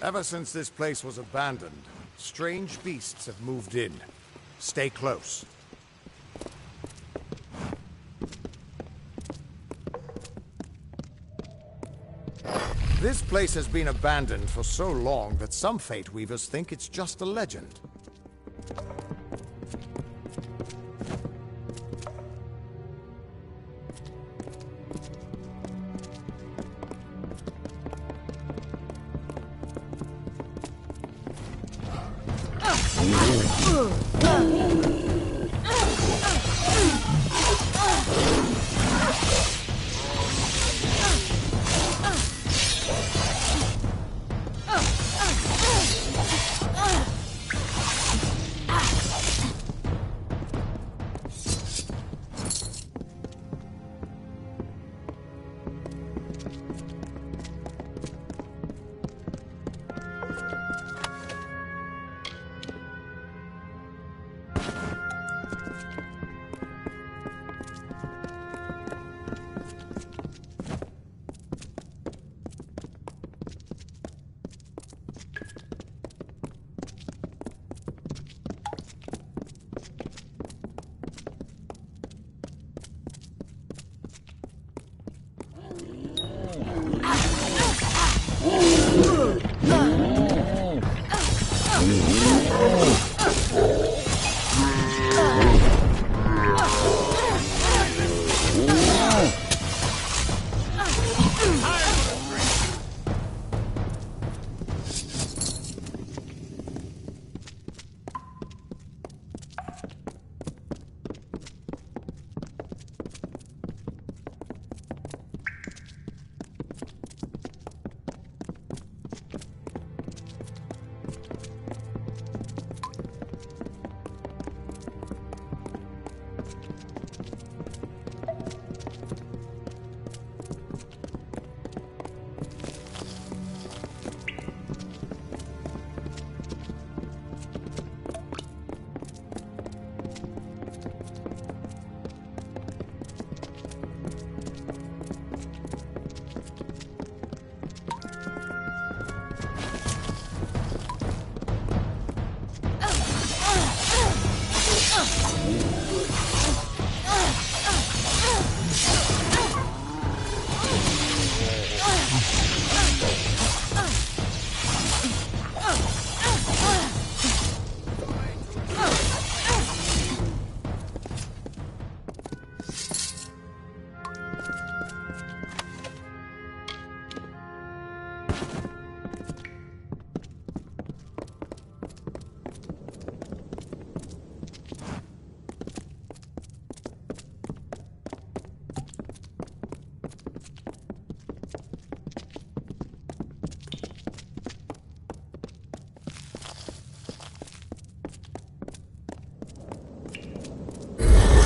Ever since this place was abandoned, strange beasts have moved in. Stay close. This place has been abandoned for so long that some Fate Weavers think it's just a legend.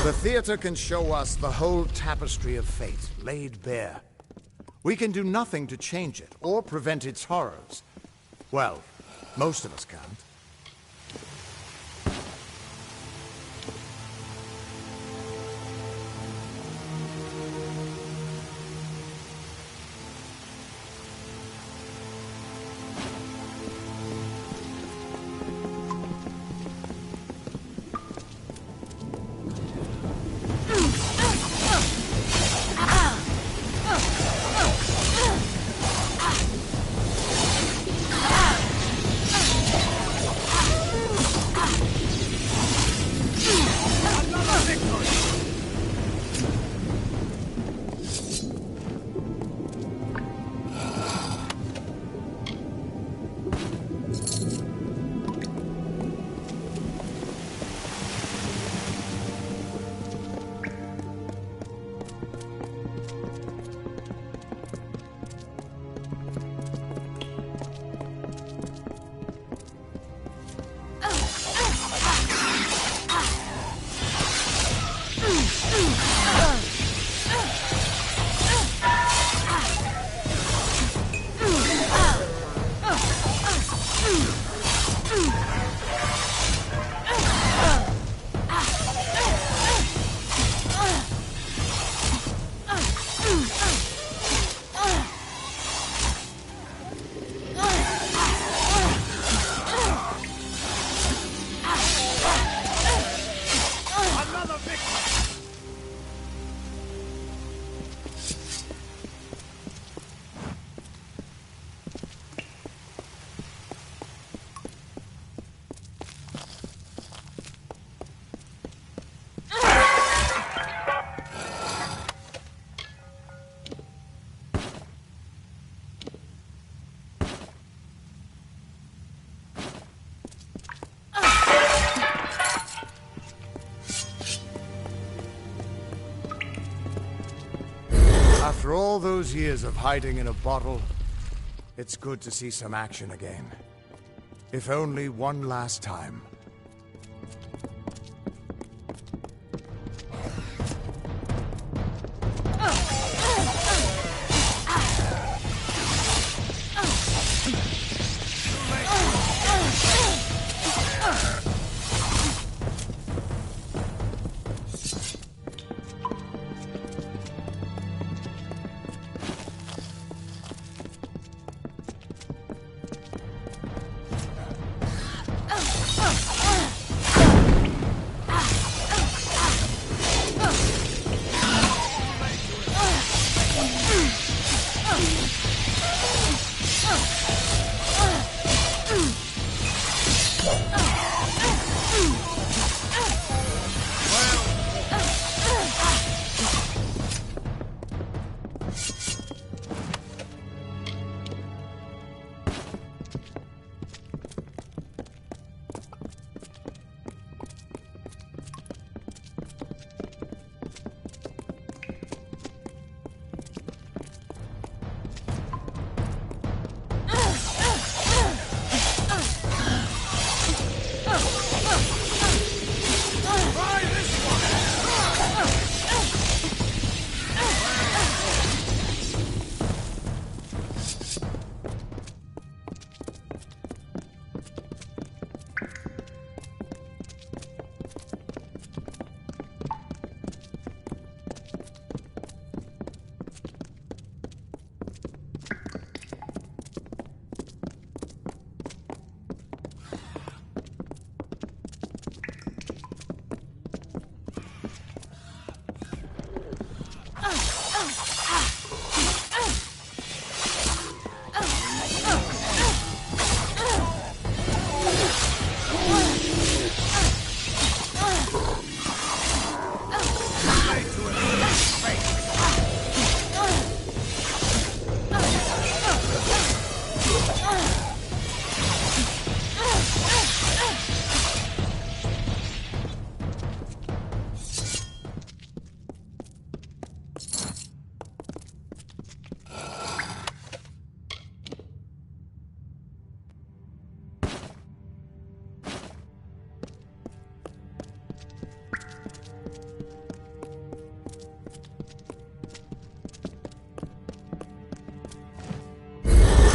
The theater can show us the whole tapestry of fate, laid bare. We can do nothing to change it, or prevent its horrors. Well, most of us can't. After all those years of hiding in a bottle, it's good to see some action again. If only one last time.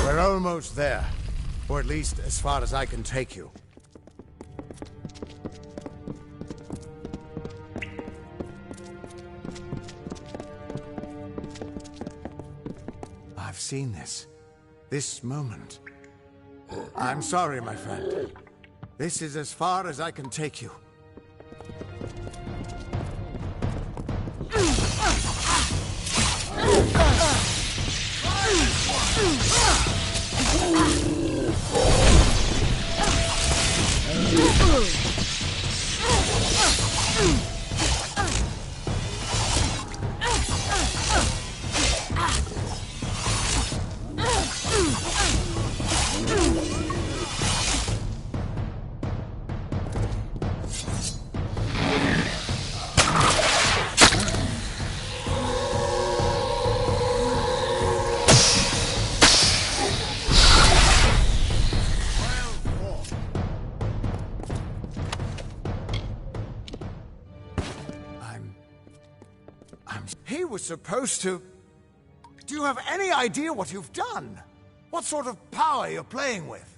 We're almost there. Or at least as far as I can take you. I've seen this. This moment. I'm sorry, my friend. This is as far as I can take you. He was supposed to... Do you have any idea what you've done? What sort of power you're playing with?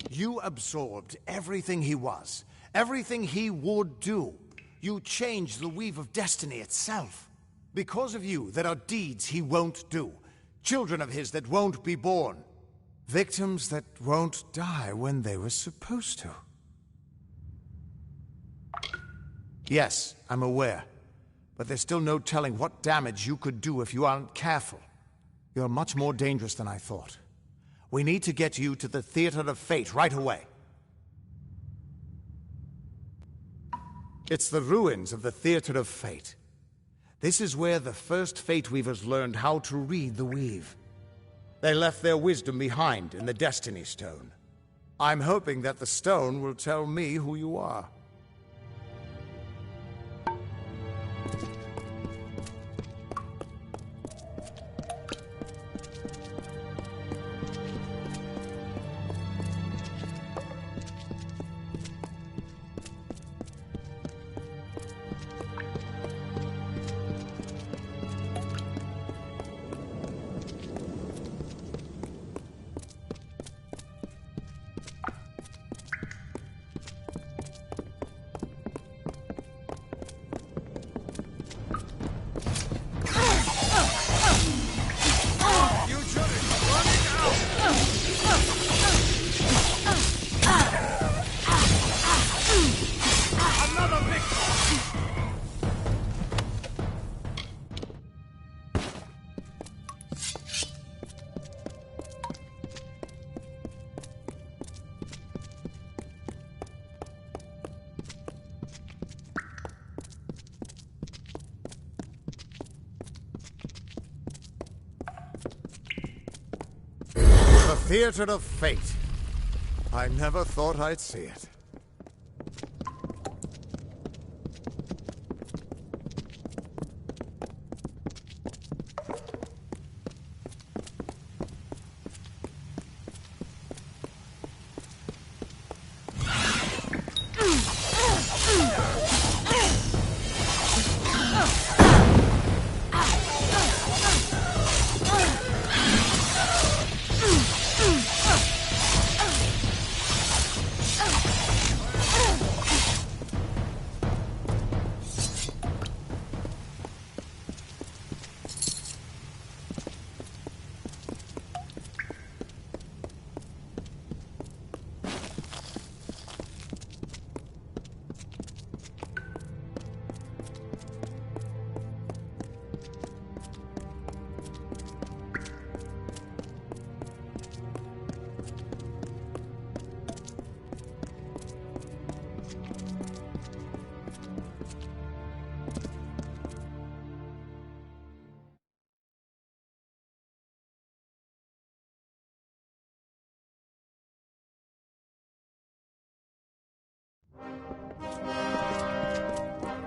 You absorbed everything he was, everything he would do. You changed the weave of destiny itself. Because of you, there are deeds he won't do. Children of his that won't be born. Victims that won't die when they were supposed to. Yes, I'm aware. But there's still no telling what damage you could do if you aren't careful. You're much more dangerous than I thought. We need to get you to the Theater of Fate right away. It's the ruins of the Theater of Fate. This is where the first Fate Weavers learned how to read the weave. They left their wisdom behind in the Destiny Stone. I'm hoping that the stone will tell me who you are. The Theater of Fate. I never thought I'd see it.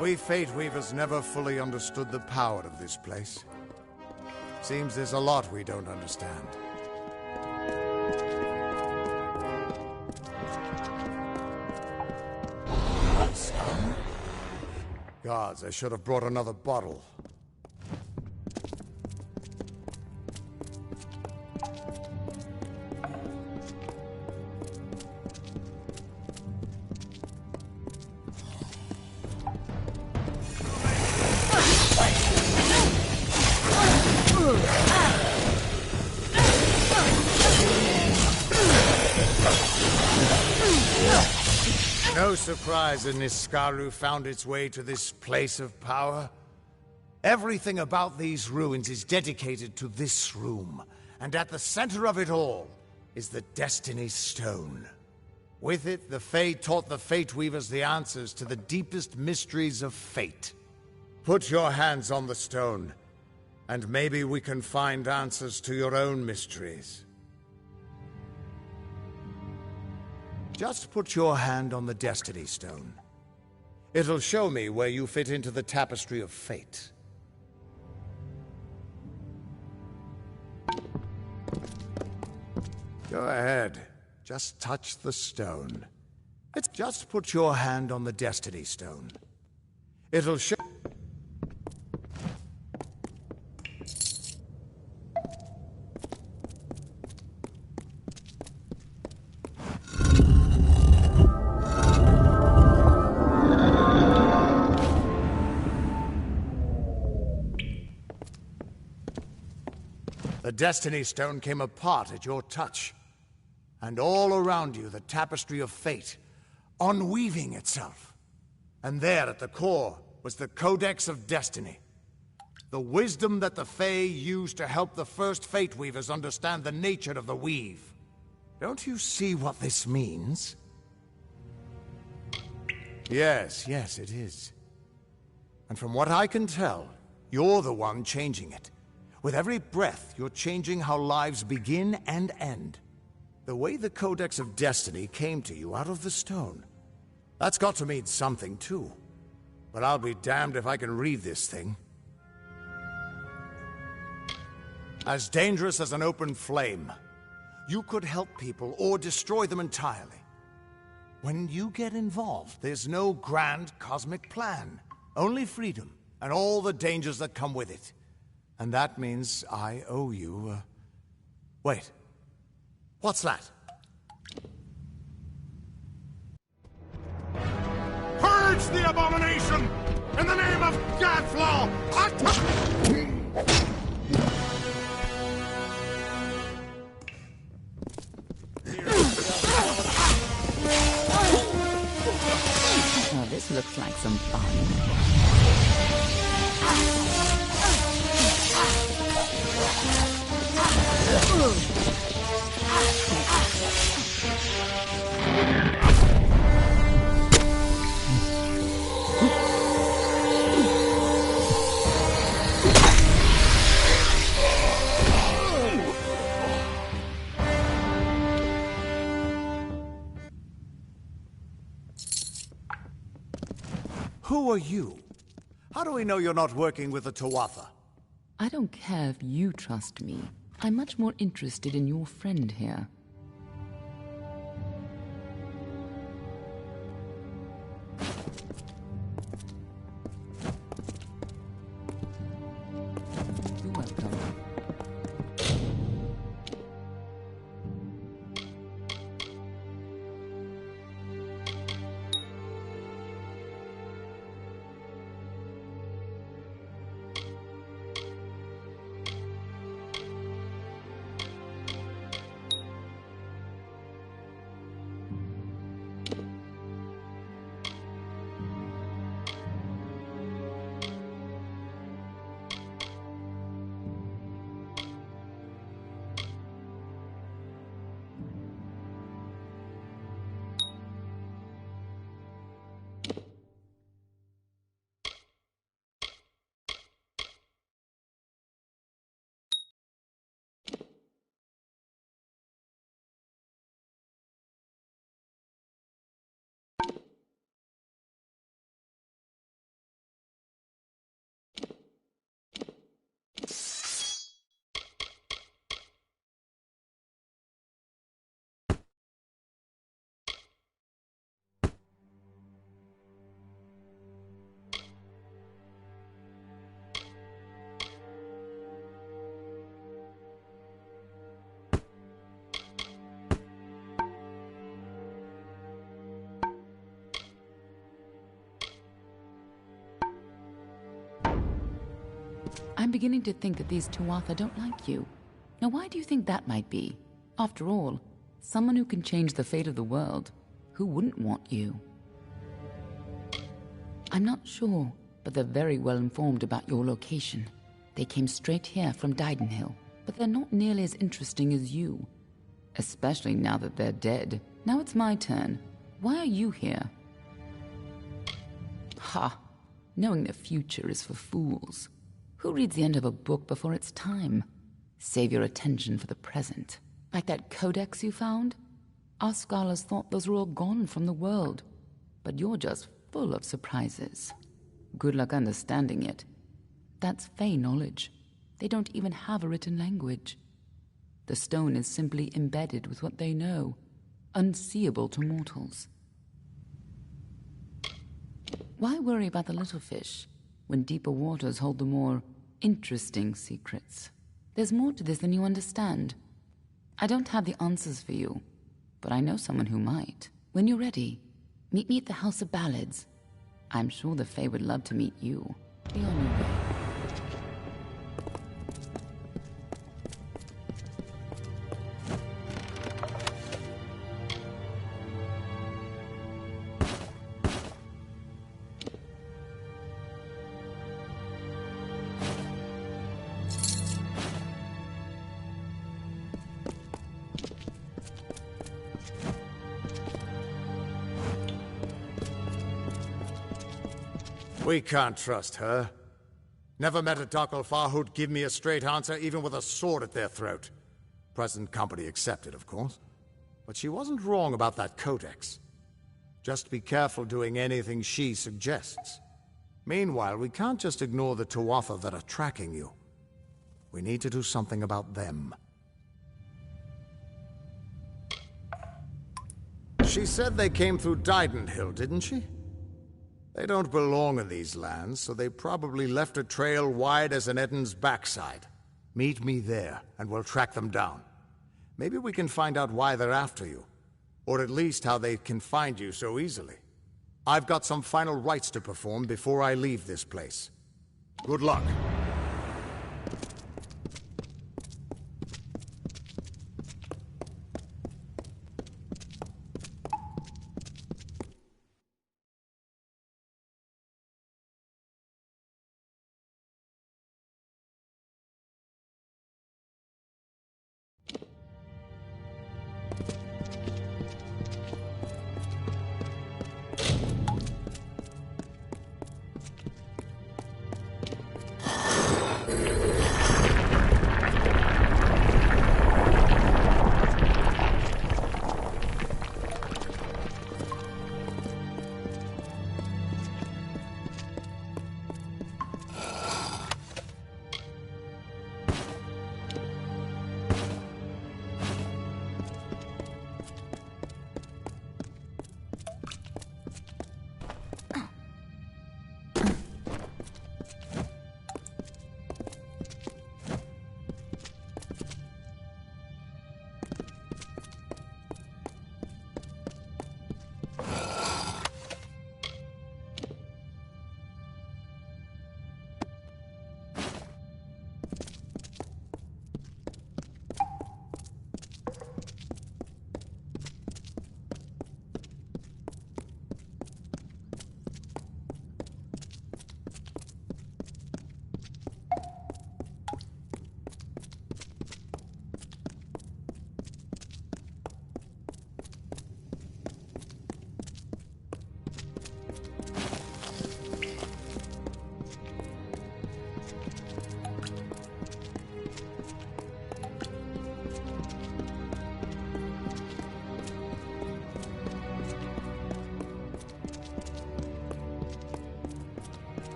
We Fate Weavers never fully understood the power of this place. Seems there's a lot we don't understand. Gods, I should have brought another bottle. No surprise that Niskaru found its way to this place of power. Everything about these ruins is dedicated to this room, and at the center of it all is the Destiny Stone. With it, the Fae taught the Fate Weavers the answers to the deepest mysteries of fate. Put your hands on the stone, and maybe we can find answers to your own mysteries. Just put your hand on the Destiny Stone. It'll show me where you fit into the tapestry of fate. Go ahead. Just touch the stone. Just put your hand on the Destiny Stone. It'll show... The Destiny Stone came apart at your touch. And all around you, the tapestry of fate, unweaving itself. And there at the core was the Codex of Destiny. The wisdom that the Fae used to help the first Fate Weavers understand the nature of the weave. Don't you see what this means? Yes, it is. And from what I can tell, you're the one changing it. With every breath, you're changing how lives begin and end. The way the Codex of Destiny came to you out of the stone. That's got to mean something, too. But I'll be damned if I can read this thing. As dangerous as an open flame. You could help people or destroy them entirely. When you get involved, there's no grand cosmic plan. Only freedom and all the dangers that come with it. And that means I owe you, Wait. What's that? Purge the abomination! In the name of Godflaw! Oh, this looks like some fun. are you? How do we know you're not working with the Tuatha? I don't care if you trust me. I'm much more interested in your friend here. You're welcome. I'm beginning to think that these Tuatha don't like you. Now, why do you think that might be? After all, someone who can change the fate of the world, who wouldn't want you? I'm not sure, but they're very well informed about your location. They came straight here from Didenhill, but they're not nearly as interesting as you. Especially now that they're dead. Now it's my turn. Why are you here? Ha! Knowing the future is for fools. Who reads the end of a book before it's time? Save your attention for the present. Like that codex you found? Our scholars thought those were all gone from the world. But you're just full of surprises. Good luck understanding it. That's Fey knowledge. They don't even have a written language. The stone is simply embedded with what they know, unseeable to mortals. Why worry about the little fish, when deeper waters hold the more interesting secrets? There's more to this than you understand. I don't have the answers for you, but I know someone who might. When you're ready, meet me at the House of Ballads. I'm sure the Fae would love to meet you. Be on your way. We can't trust her. Never met a Docklefar who'd give me a straight answer, even with a sword at their throat. Present company accepted, of course. But she wasn't wrong about that codex. Just be careful doing anything she suggests. Meanwhile, we can't just ignore the Tuatha that are tracking you. We need to do something about them. She said they came through Didenhill, didn't she? They don't belong in these lands, so they probably left a trail wide as an Eden's backside. Meet me there, and we'll track them down. Maybe we can find out why they're after you. Or at least how they can find you so easily. I've got some final rites to perform before I leave this place. Good luck.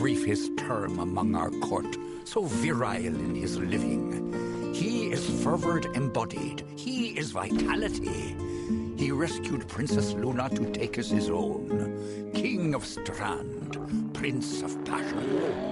brief his term among our court, so virile in his living. He is fervor embodied. He is vitality. He rescued Princess Luna to take as his own. King of Strand, Prince of Passion.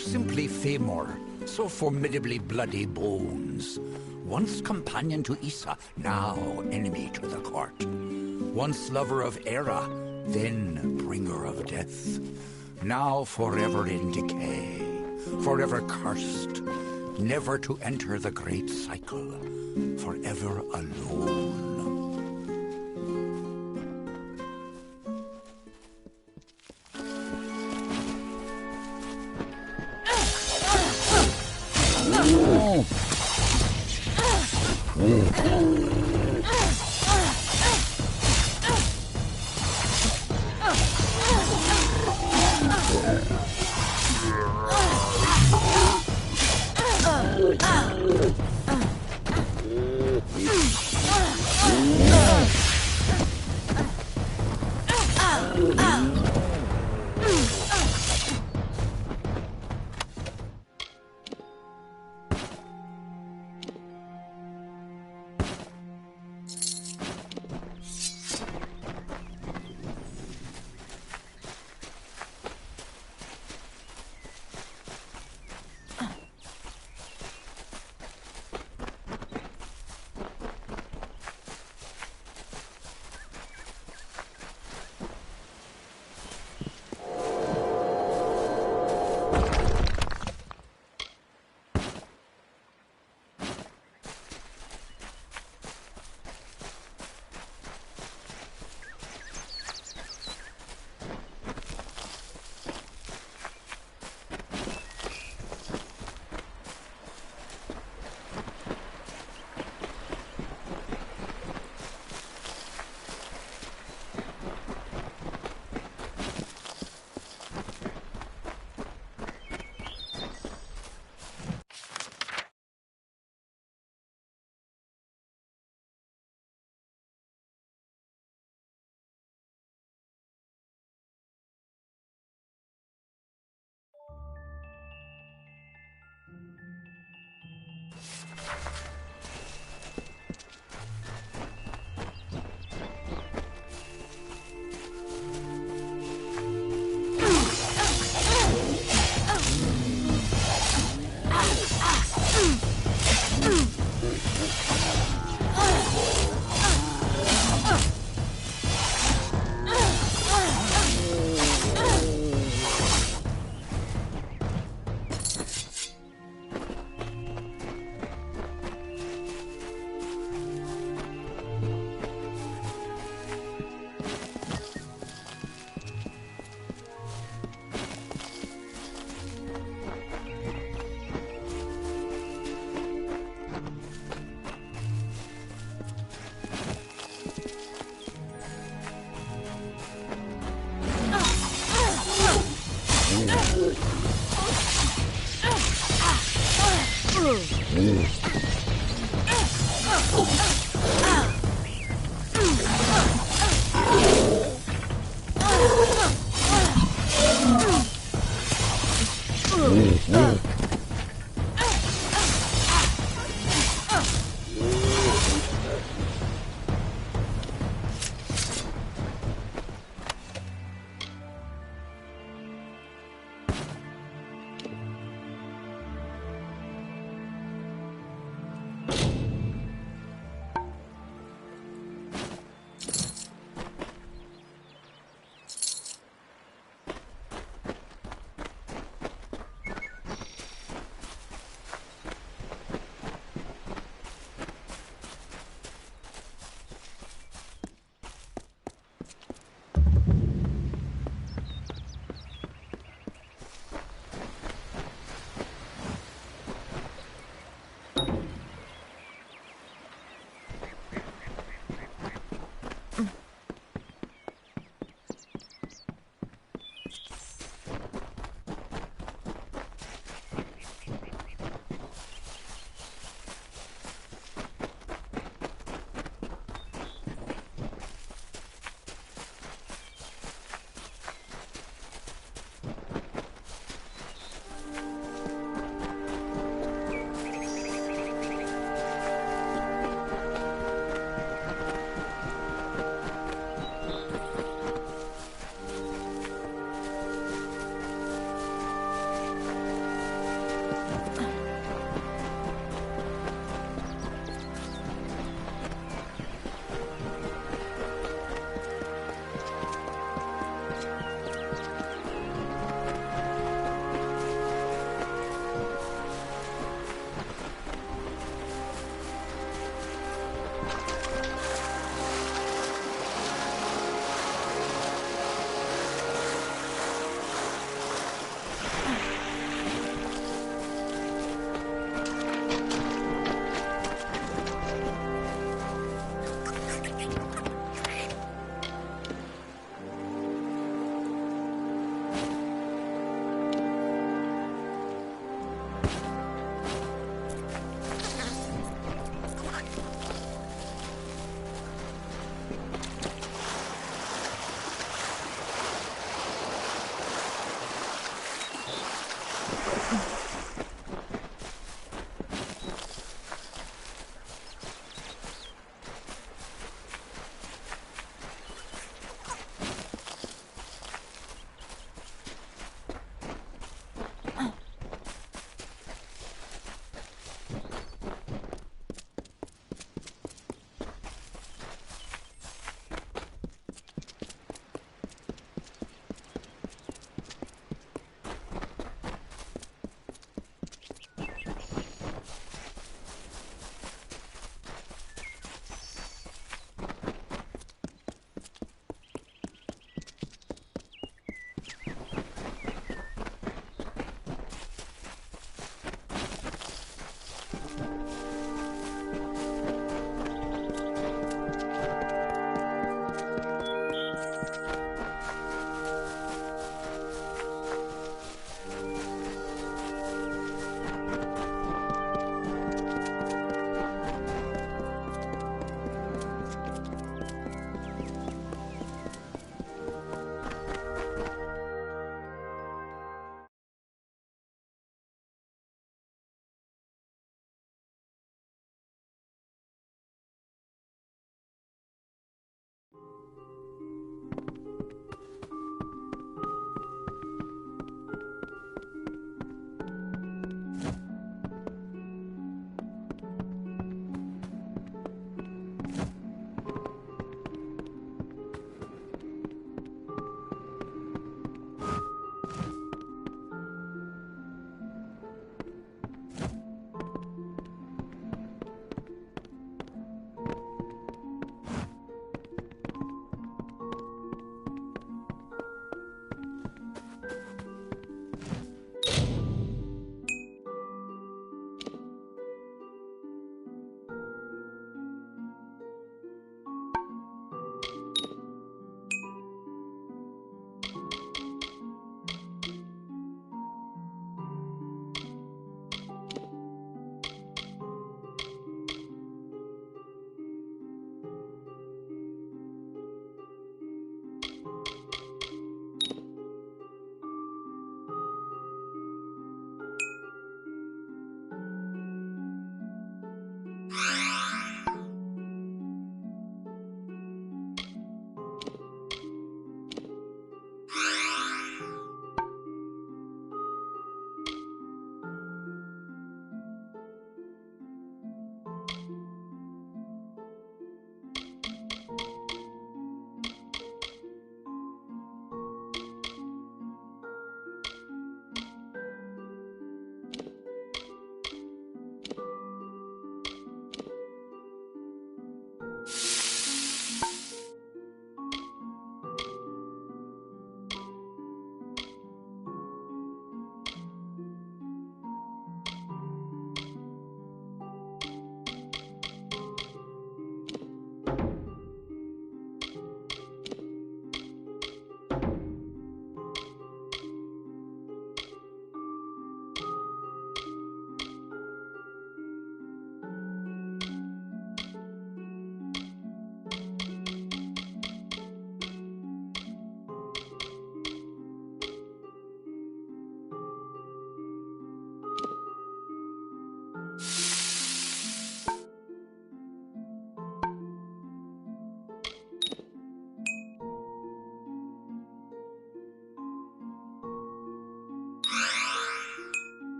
simply Famor, so formidably bloody Bones. Once companion to Issa, now enemy to the court. Once lover of Era, then bringer of death. Now forever in decay, forever cursed, never to enter the great cycle, forever alone.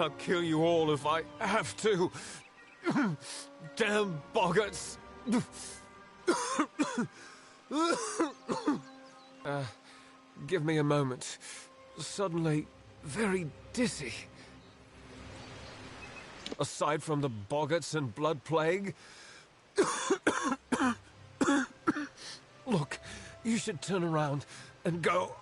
I'll kill you all if I have to. Damn boggarts. Give me a moment. Suddenly, very dizzy. Aside from the boggarts and blood plague... Look, you should turn around and go...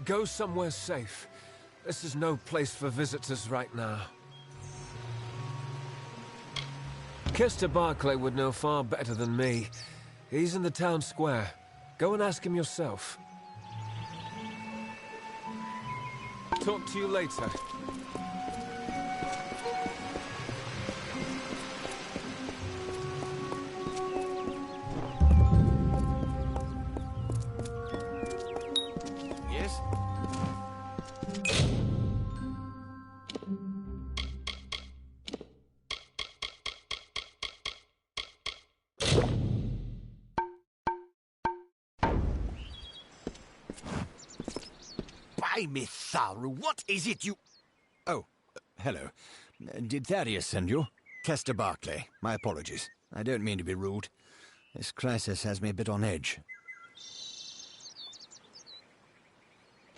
Go somewhere safe. This is no place for visitors right now. Kester Barclay would know far better than me. He's in the town square. Go and ask him yourself. Talk to you later. Yes? By me, Tharu, what is it you... Oh, hello. Did Thaddeus send you? Kester Barclay. My apologies. I don't mean to be rude. This crisis has me a bit on edge.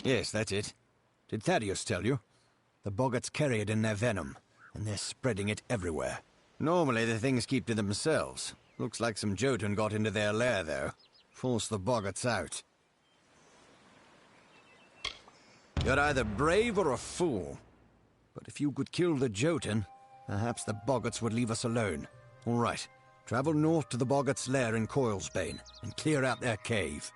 Yes, that's it. Did Thaddeus tell you? The boggarts carry it in their venom, and they're spreading it everywhere. Normally the things keep to themselves. Looks like some Jotun got into their lair, though. Forced the boggarts out. You're either brave or a fool. But if you could kill the Jotun, perhaps the boggarts would leave us alone. All right, travel north to the boggarts' lair in Coilsbane and clear out their cave.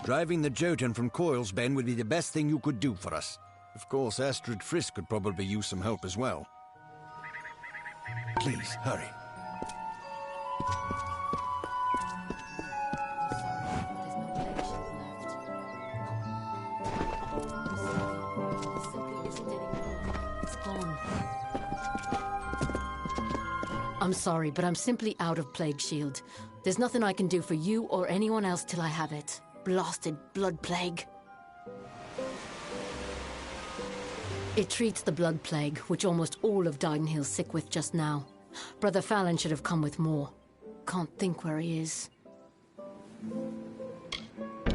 Driving the Jotun from Coilsbane would be the best thing you could do for us. Of course, Astrid Frisk could probably use some help as well. Please, hurry. I'm sorry, but I'm simply out of Plague Shield. There's nothing I can do for you or anyone else till I have it. Blasted blood plague. It treats the blood plague, which almost all of Didenhill's sick with just now. Brother Fallon should have come with more. Can't think where he is.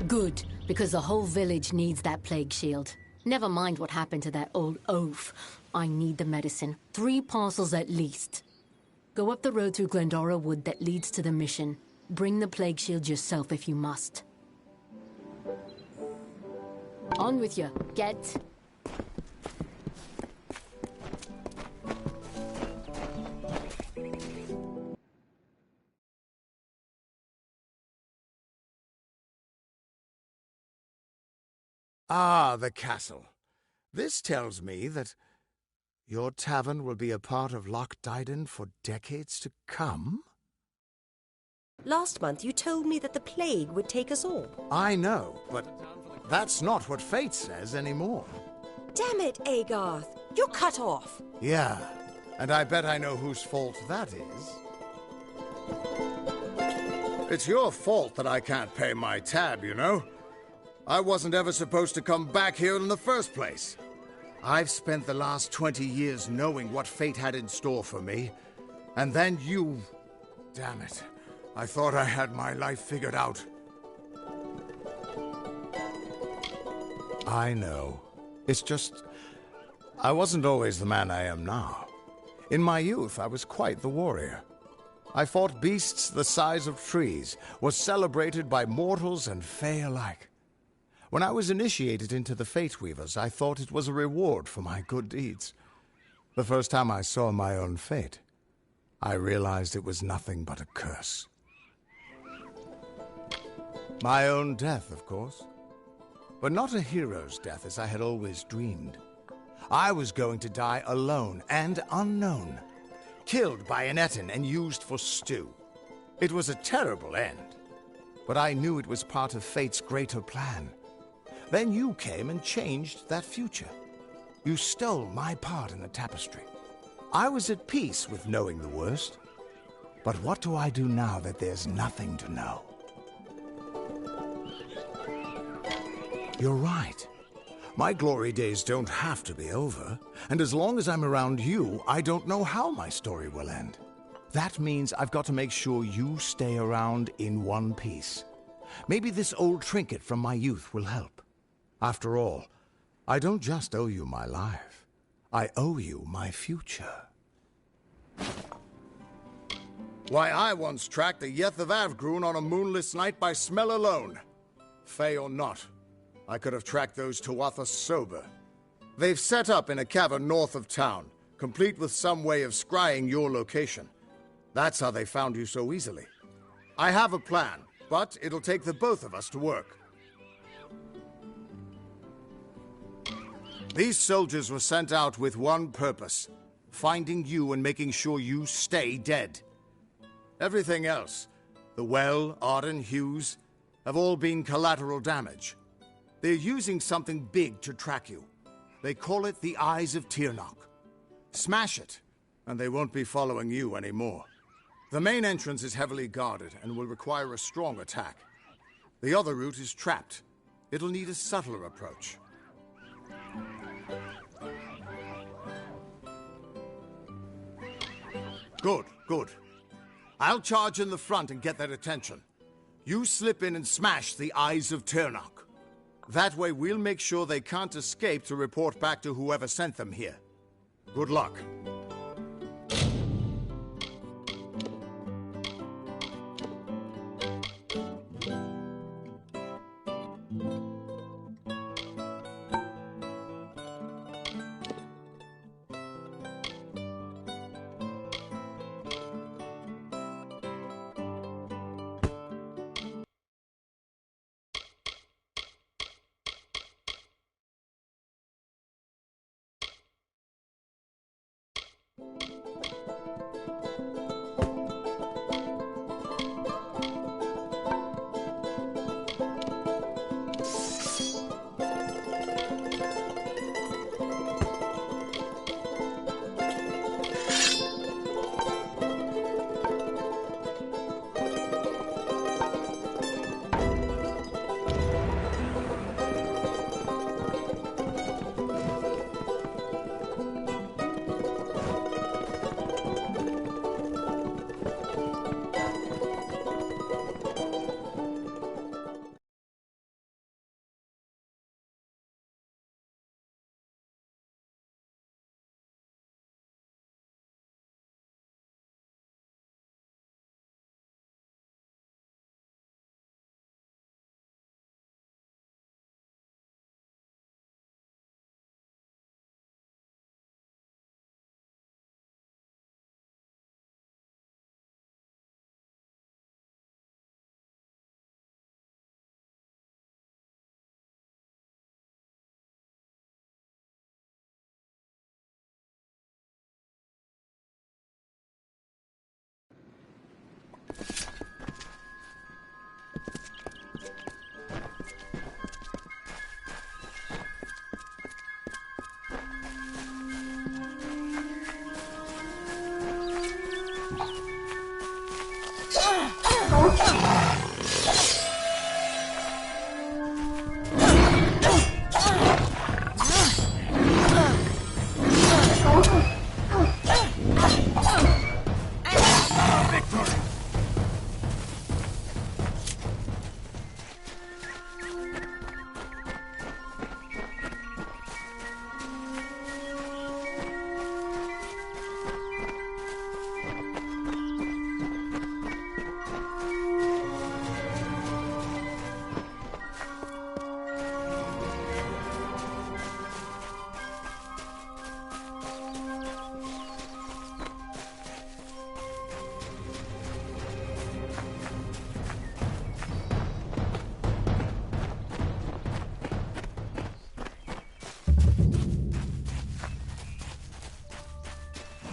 Good, because the whole village needs that Plague Shield. Never mind what happened to that old oaf. I need the medicine. 3 parcels at least. Go up the road through Glendora Wood that leads to the mission. Bring the Plague Shield yourself if you must. On with you. Get... Ah, the castle. This tells me that your tavern will be a part of Loch Dyden for decades to come? Last month you told me that the plague would take us all. I know, but that's not what fate says anymore. Damn it, Agarth. You're cut off. Yeah, and I bet I know whose fault that is. It's your fault that I can't pay my tab, you know? I wasn't ever supposed to come back here in the first place. I've spent the last 20 years knowing what fate had in store for me. And then you... Damn it. I thought I had my life figured out. I know. It's just... I wasn't always the man I am now. In my youth, I was quite the warrior. I fought beasts the size of trees, was celebrated by mortals and fae alike. When I was initiated into the Fate Weavers, I thought it was a reward for my good deeds. The first time I saw my own fate, I realized it was nothing but a curse. My own death, of course. But not a hero's death as I had always dreamed. I was going to die alone and unknown, killed by an Etin and used for stew. It was a terrible end, but I knew it was part of fate's greater plan. Then you came and changed that future. You stole my part in the tapestry. I was at peace with knowing the worst. But what do I do now that there's nothing to know? You're right. My glory days don't have to be over, and as long as I'm around you, I don't know how my story will end. That means I've got to make sure you stay around in one piece. Maybe this old trinket from my youth will help. After all, I don't just owe you my life. I owe you my future. Why, I once tracked the Yeth of Avgrun on a moonless night by smell alone. Fey or not, I could have tracked those Tuatha sober. They've set up in a cavern north of town, complete with some way of scrying your location. That's how they found you so easily. I have a plan, but it'll take the both of us to work. These soldiers were sent out with one purpose: finding you and making sure you stay dead. Everything else, the Well, Arden, Hughes, have all been collateral damage. They're using something big to track you. They call it the Eyes of Tirnoch. Smash it, and they won't be following you anymore. The main entrance is heavily guarded and will require a strong attack. The other route is trapped. It'll need a subtler approach. Good, good. I'll charge in the front and get their attention. You slip in and smash the Eyes of Tirnoch. That way we'll make sure they can't escape to report back to whoever sent them here. Good luck.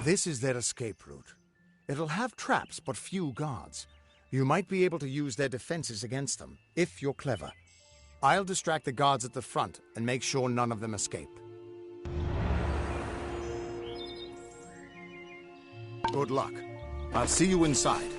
This is their escape route. It'll have traps, but few guards. You might be able to use their defenses against them, if you're clever. I'll distract the guards at the front and make sure none of them escape. Good luck. I'll see you inside.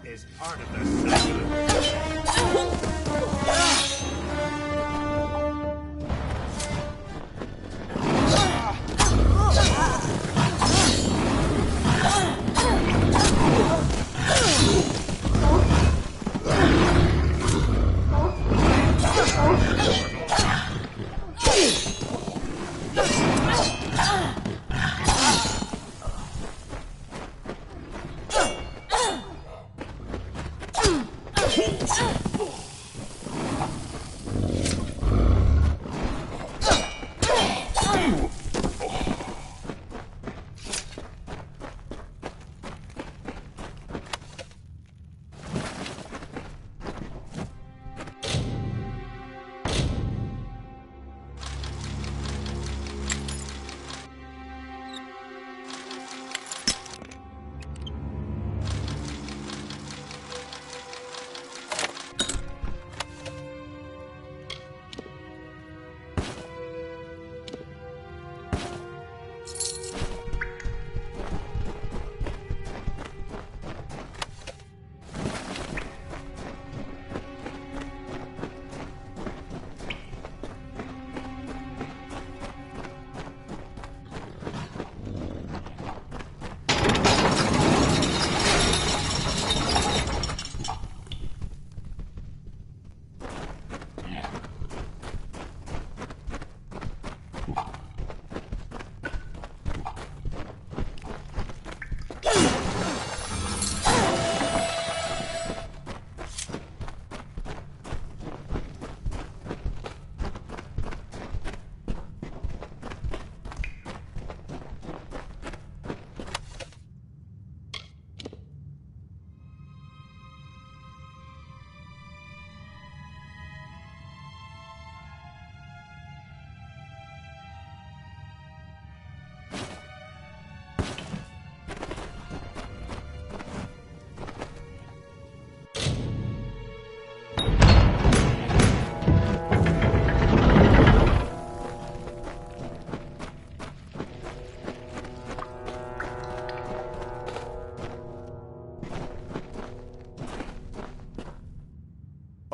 Is part of the cycle.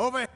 Over.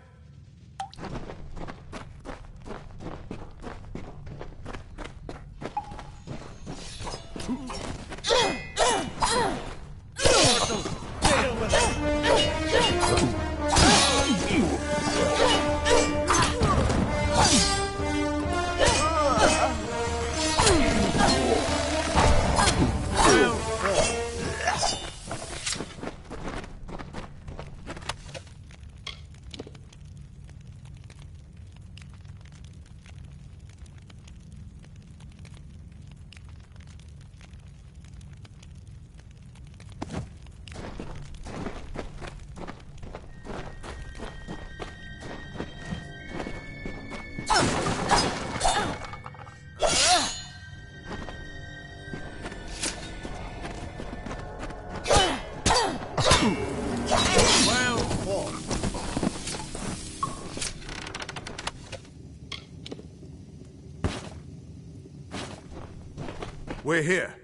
We're here.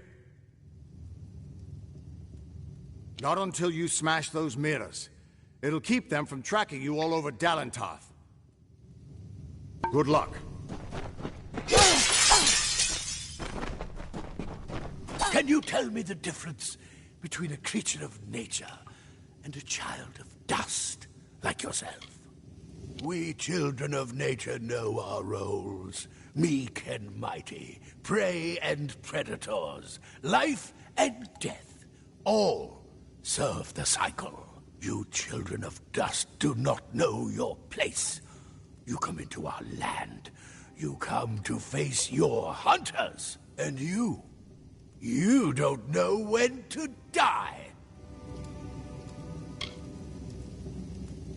Not until you smash those mirrors. It'll keep them from tracking you all over Dalentarth. Good luck. Can you tell me the difference between a creature of nature and a child of dust like yourself? We children of nature know our roles. Meek and mighty, prey and predators, life and death, all serve the cycle. You children of dust do not know your place. You come into our land. You come to face your hunters. And you don't know when to die.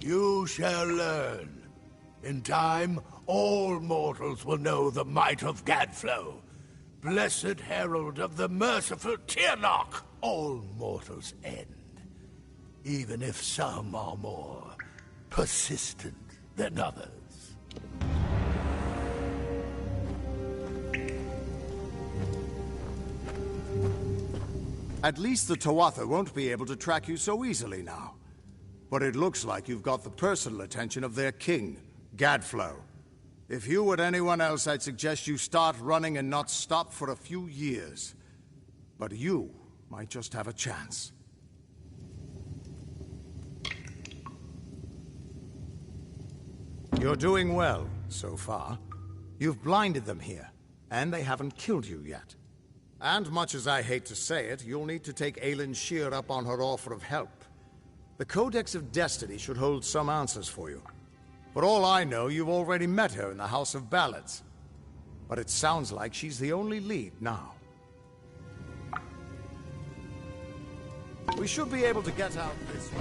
You shall learn. In time, all mortals will know the might of Gadflow, blessed herald of the merciful Tyrnok. All mortals end, even if some are more persistent than others. At least the Tuatha won't be able to track you so easily now. But it looks like you've got the personal attention of their king, Gadflow. If you were anyone else, I'd suggest you start running and not stop for a few years. But you might just have a chance. You're doing well, so far. You've blinded them here, and they haven't killed you yet. And much as I hate to say it, you'll need to take Aelin Shear up on her offer of help. The Codex of Destiny should hold some answers for you. For all I know, you've already met her in the House of Ballads. But it sounds like she's the only lead now. We should be able to get out this way.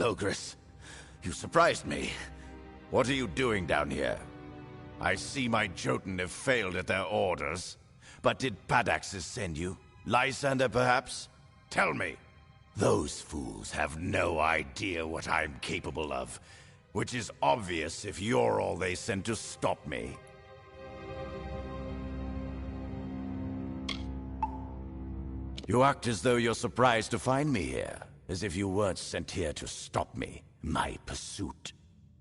Logris, you surprised me. What are you doing down here? I see my Jotun have failed at their orders. But did Padaxes send you? Lysander, perhaps? Tell me. Those fools have no idea what I'm capable of, which is obvious if you're all they sent to stop me. You act as though you're surprised to find me here. As if you weren't sent here to stop me, my pursuit.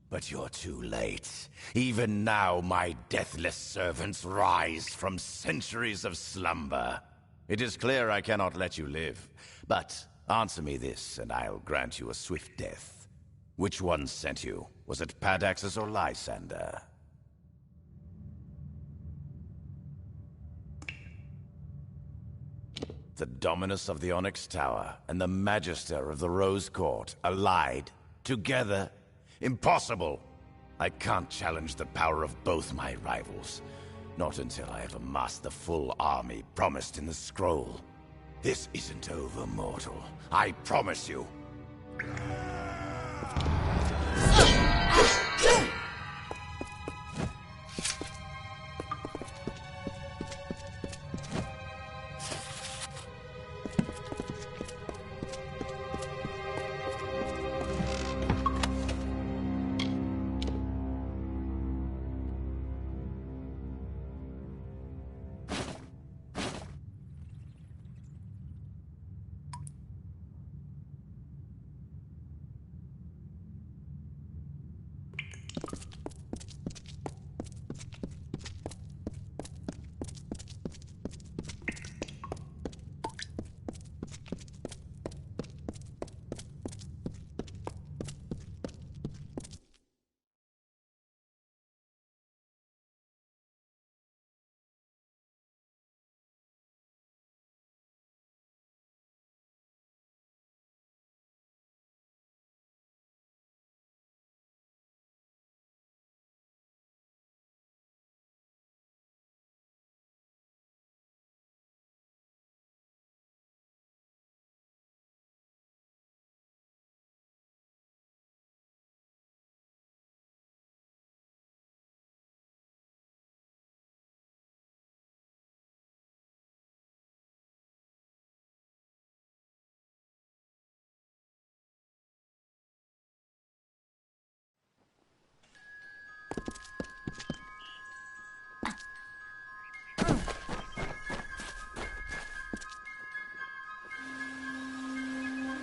But you're too late. Even now, my deathless servants rise from centuries of slumber. It is clear I cannot let you live. But answer me this, and I'll grant you a swift death. Which one sent you? Was it Padaxes or Lysander? The Dominus of the Onyx Tower and the Magister of the Rose Court allied? Together? Impossible! I can't challenge the power of both my rivals. Not until I have amassed the full army promised in the scroll. This isn't over, mortal. I promise you.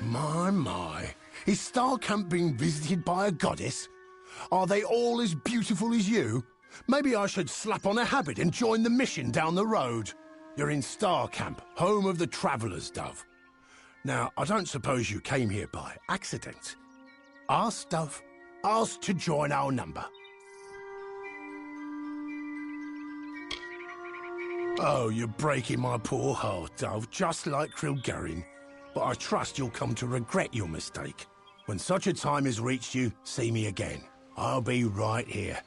My. Is Starcamp being visited by a goddess? Are they all as beautiful as you? Maybe I should slap on a habit and join the mission down the road. You're in Starcamp, home of the Traveller's Dove. Now, I don't suppose you came here by accident. Ask Dove. Ask to join our number. Oh, you're breaking my poor heart, Dove, just like Krilgarin. But I trust you'll come to regret your mistake. When such a time has reached you, see me again. I'll be right here.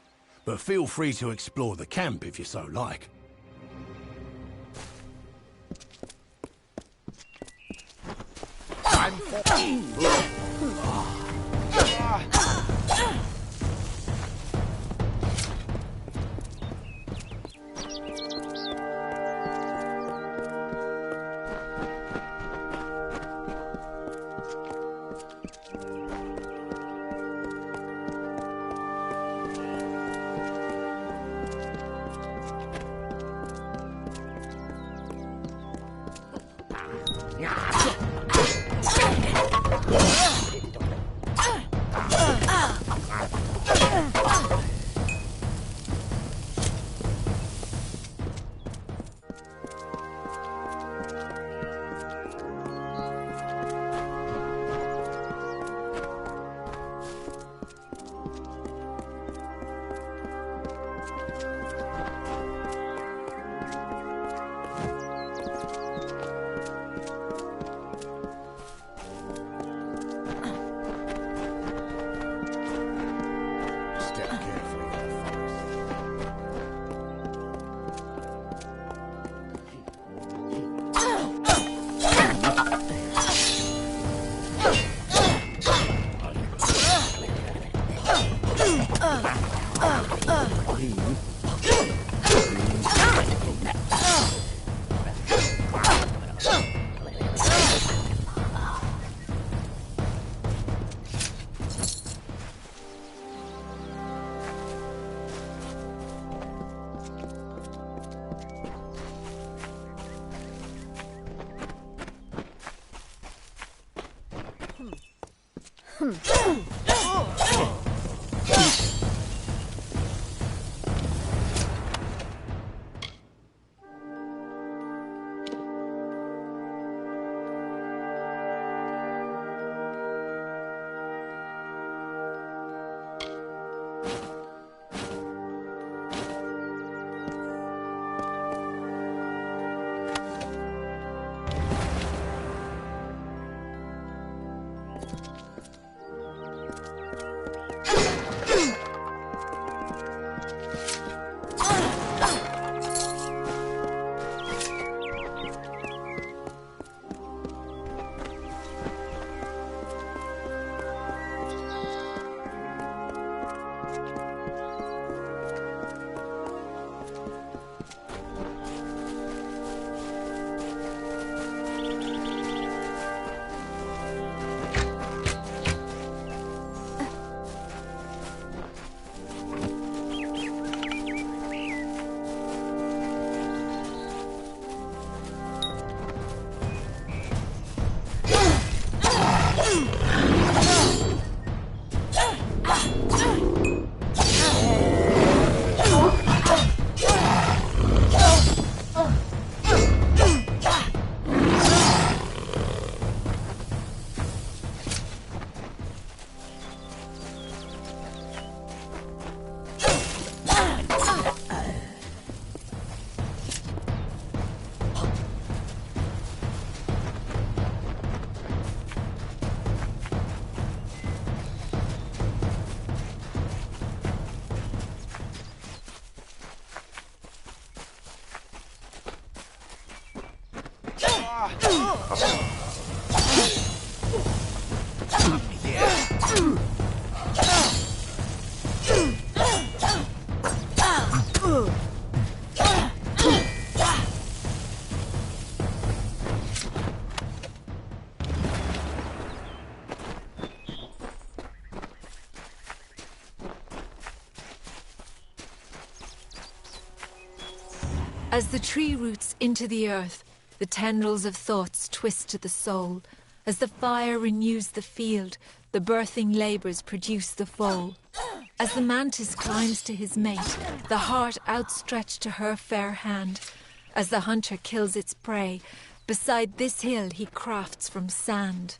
But feel free to explore the camp if you so like. As the tree roots into the earth, the tendrils of thoughts twist to the soul, As the fire renews the field, the birthing labours produce the foal. As the mantis climbs to his mate, the heart outstretched to her fair hand. As the hunter kills its prey, beside this hill he crafts from sand.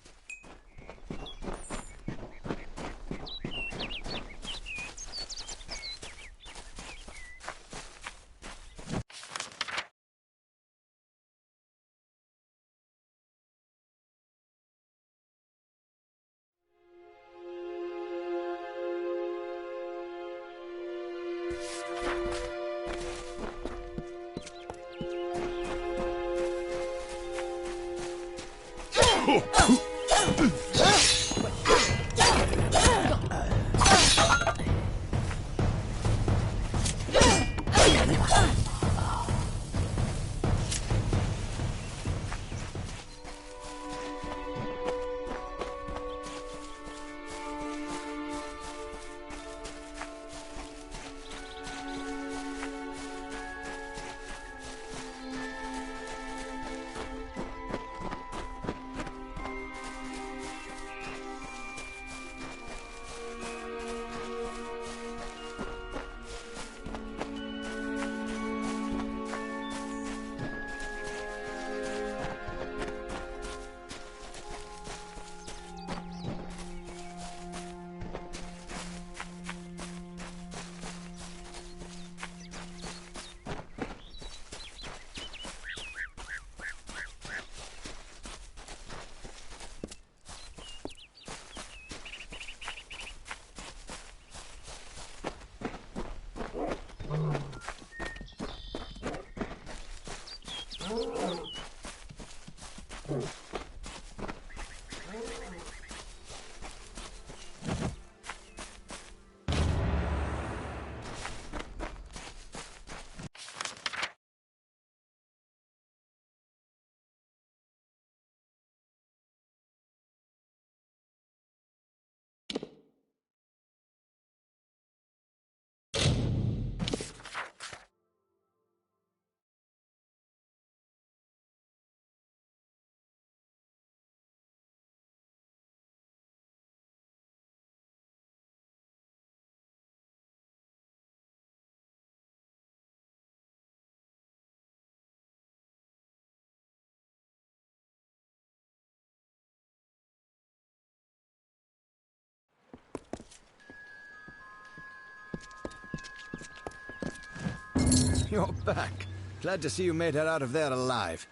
You're back. Glad to see you made her out of there alive.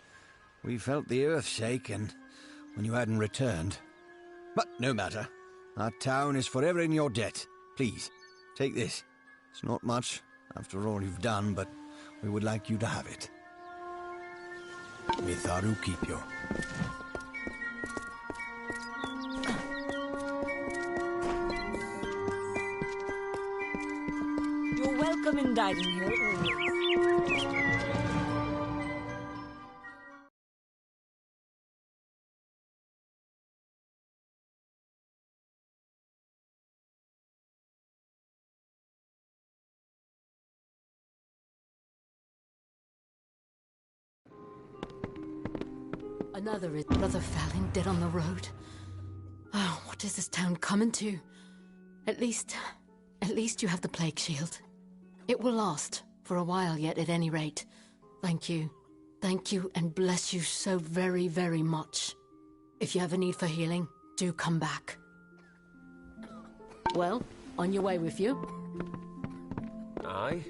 We felt the earth shake when you hadn't returned. But no matter. Our town is forever in your debt. Please, take this. It's not much, after all you've done, but we would like you to have it. Mitharu keep you. You're welcome in dining here always. Another is brother Fallon dead on the road. Oh, what is this town coming to? At least you have the plague shield. It will last, for a while yet at any rate. Thank you. Thank you and bless you so very, very much. If you have a need for healing, do come back. Well, on your way with you. Aye.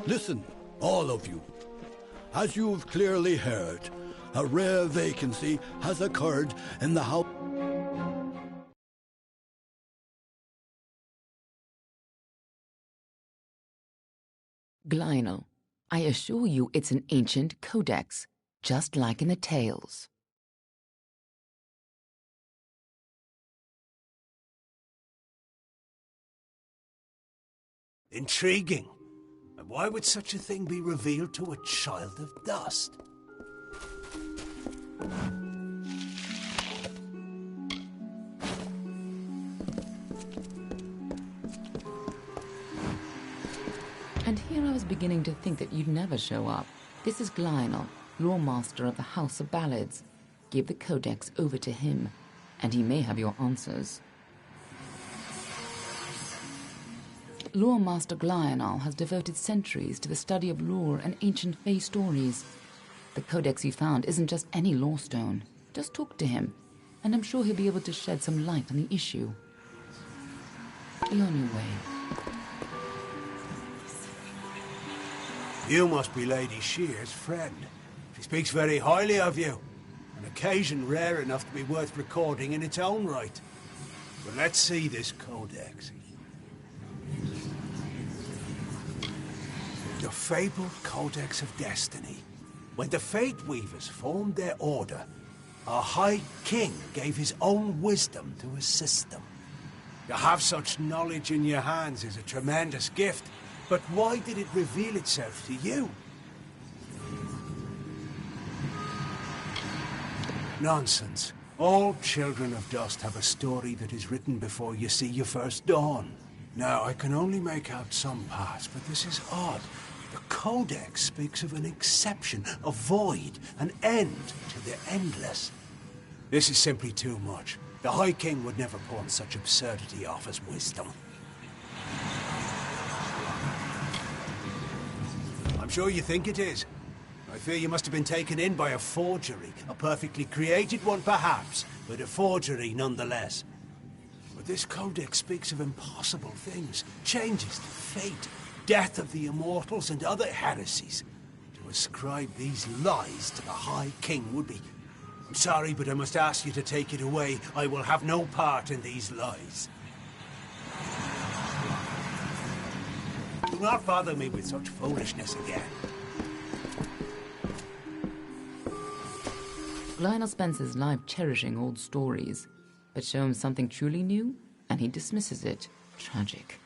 Listen, all of you. As you've clearly heard, a rare vacancy has occurred in the house. Glynel, I assure you it's an ancient codex, just like in the tales. Intriguing. And why would such a thing be revealed to a child of dust? And here I was beginning to think that you'd never show up. This is Glynel, lore master of the House of Ballads. Give the codex over to him, and he may have your answers. Lore Master Glynel has devoted centuries to the study of lore and ancient Fae stories. The codex you found isn't just any lore stone. Just talk to him, and I'm sure he'll be able to shed some light on the issue. Be on your way. You must be Lady Shear's friend. She speaks very highly of you. An occasion rare enough to be worth recording in its own right. But let's see this codex. The fabled Codex of Destiny. When the Fate Weavers formed their order, our High King gave his own wisdom to assist them. To have such knowledge in your hands is a tremendous gift, but why did it reveal itself to you? Nonsense. All children of dust have a story that is written before you see your first dawn. Now, I can only make out some parts, but this is odd. The Codex speaks of an exception, a void, an end to the endless. This is simply too much. The High King would never pawn such absurdity off as wisdom. I'm sure you think it is. I fear you must have been taken in by a forgery. A perfectly created one, perhaps, but a forgery nonetheless. But this codex speaks of impossible things, changes to fate, death of the immortals, and other heresies. To ascribe these lies to the High King would be... I'm sorry, but I must ask you to take it away. I will have no part in these lies. Do not bother me with such foolishness again. Glynel spends his life cherishing old stories, but show him something truly new, and he dismisses it. Tragic.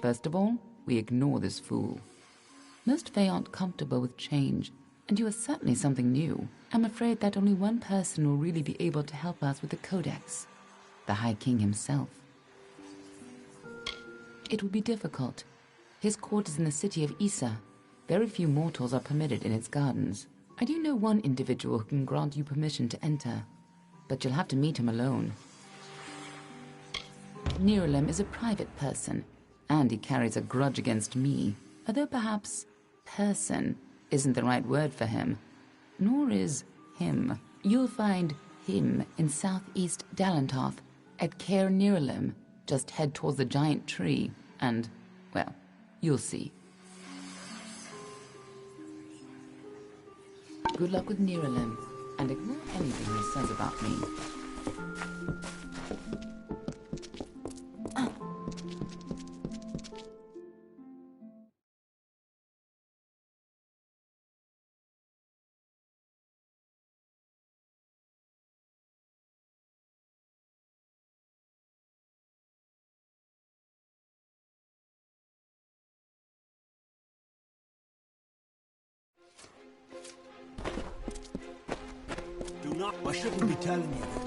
First of all, we ignore this fool. Most Fae aren't comfortable with change, and you are certainly something new. I'm afraid that only one person will really be able to help us with the Codex. The High King himself. It will be difficult. His court is in the city of Issa. Very few mortals are permitted in its gardens. I do know one individual who can grant you permission to enter, but you'll have to meet him alone. Nirelem is a private person, and he carries a grudge against me, although perhaps person isn't the right word for him, nor is him. You'll find him in southeast Dalantoth at Caer Nirelem. Just head towards the giant tree, and, well, you'll see. Good luck with Nirelem, and ignore anything he says about me. I shouldn't be telling you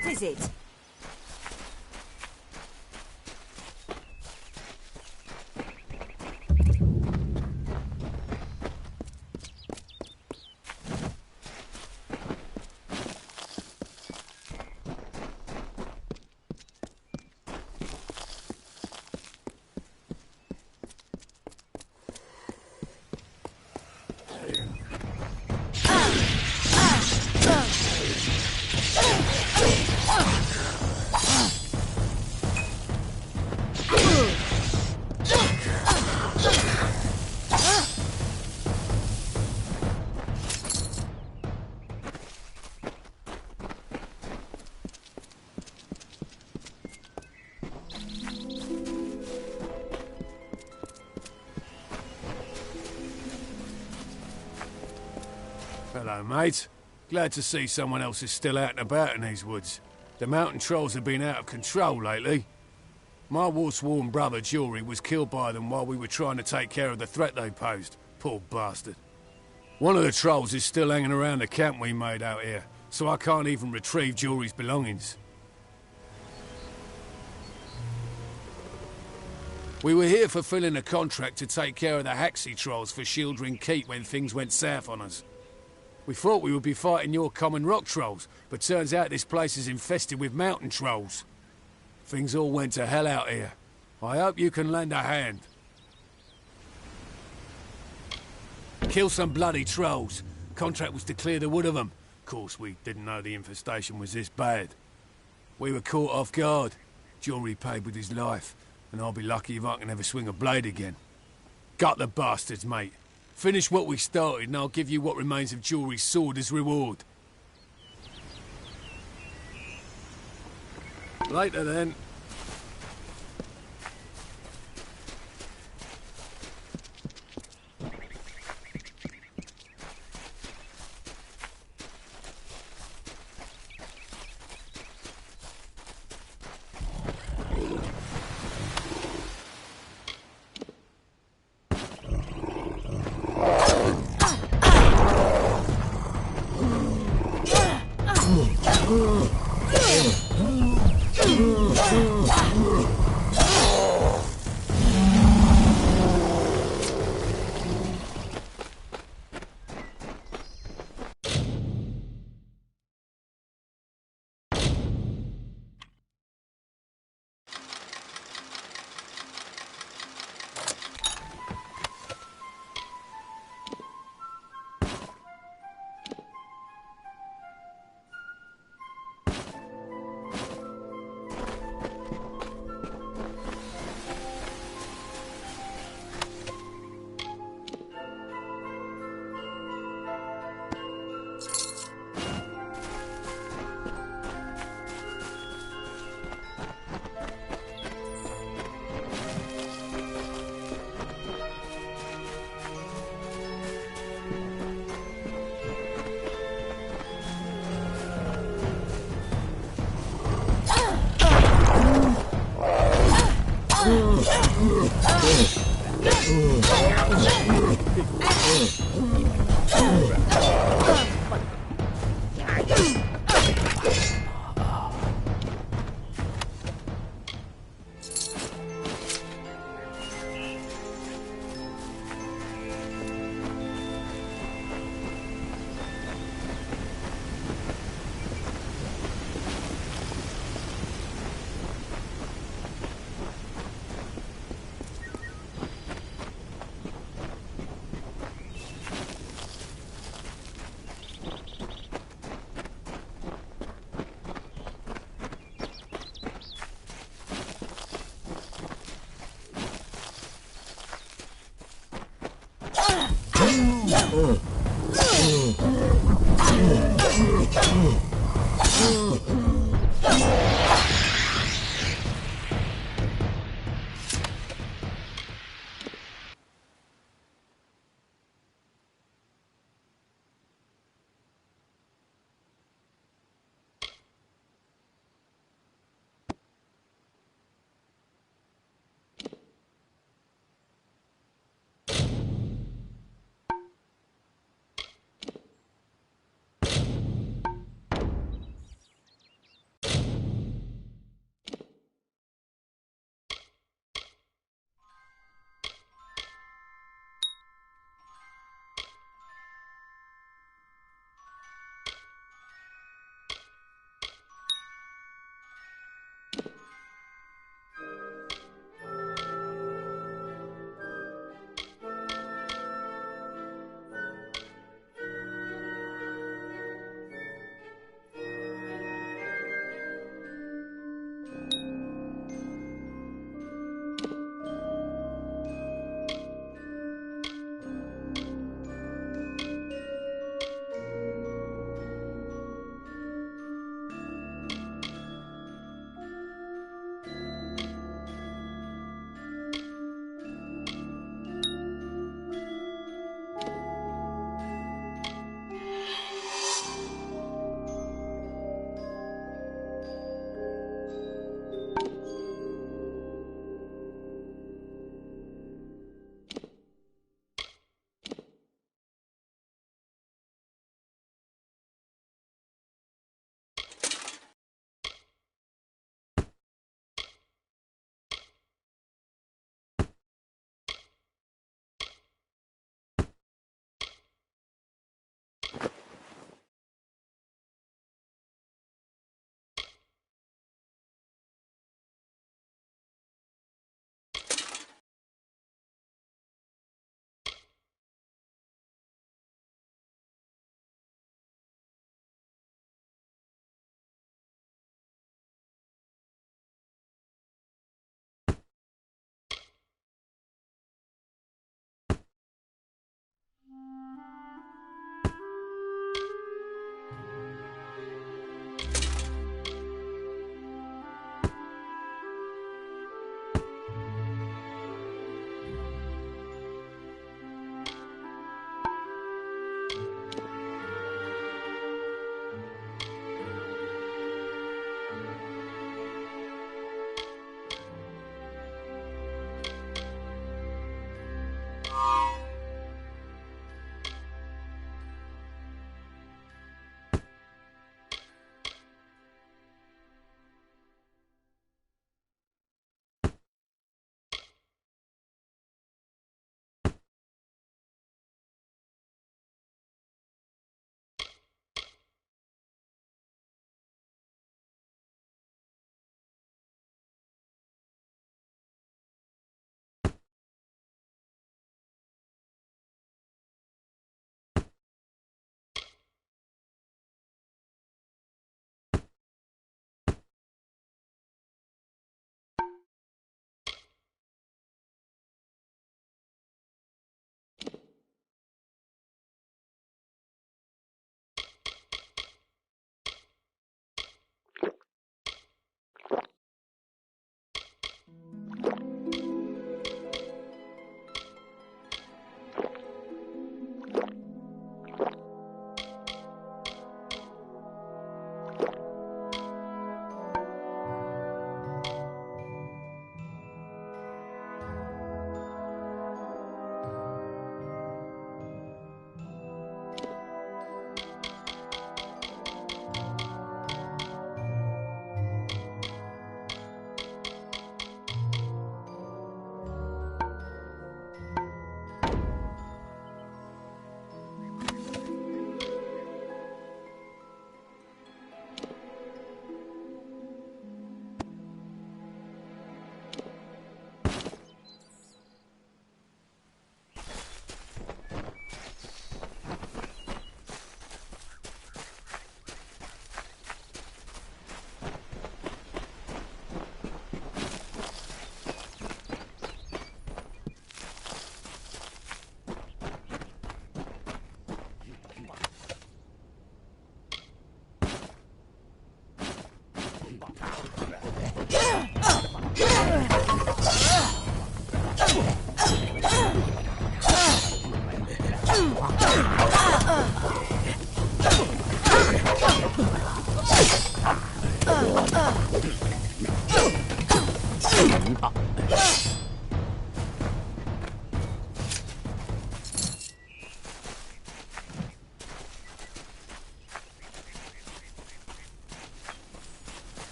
What is it? Hello, mate. Glad to see someone else is still out and about in these woods. The mountain trolls have been out of control lately. My war-sworn brother, Jory, was killed by them while we were trying to take care of the threat they posed. Poor bastard. One of the trolls is still hanging around the camp we made out here, so I can't even retrieve Jory's belongings. We were here fulfilling a contract to take care of the Haxie trolls for Shieldring Keep when things went south on us. We thought we would be fighting your common rock trolls, but turns out this place is infested with mountain trolls. Things all went to hell out here. I hope you can lend a hand. Kill some bloody trolls. Contract was to clear the wood of them. Of course, we didn't know the infestation was this bad. We were caught off guard. Jory paid with his life, and I'll be lucky if I can ever swing a blade again. Gut the bastards, mate. Finish what we started, and I'll give you what remains of Jory's sword as reward. Later, then.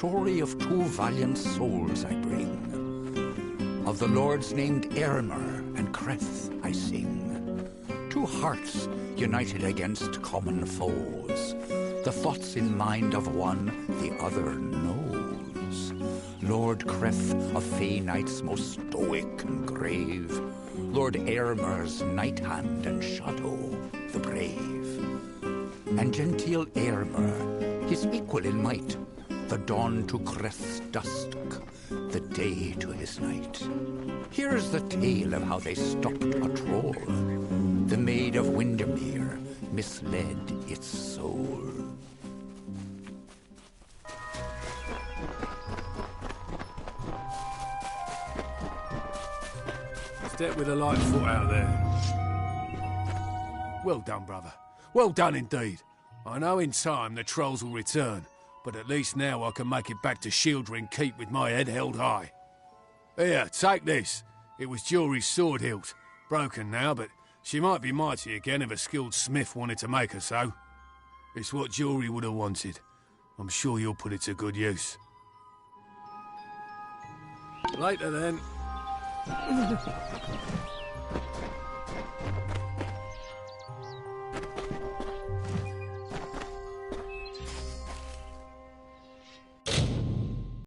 Story of two valiant souls I bring. Of the lords named Aylmer and Creth I sing. Two hearts united against common foes. The thoughts in mind of one the other knows. Lord Creth of Fey Knights most stoic and grave. Lord Aylmer's knight hand and shadow the brave. And genteel Aylmer, his equal in might, the dawn to Creth's dusk, the day to his night. Here's the tale of how they stopped a troll. The Maid of Windermere misled its soul. Step with a light foot out there. Well done, brother. Well done indeed. I know in time the trolls will return, but at least now I can make it back to Shieldring Keep with my head held high. Here, take this. It was Jury's sword hilt. Broken now, but she might be mighty again if a skilled smith wanted to make her so. It's what Jury would have wanted. I'm sure you'll put it to good use. Later then.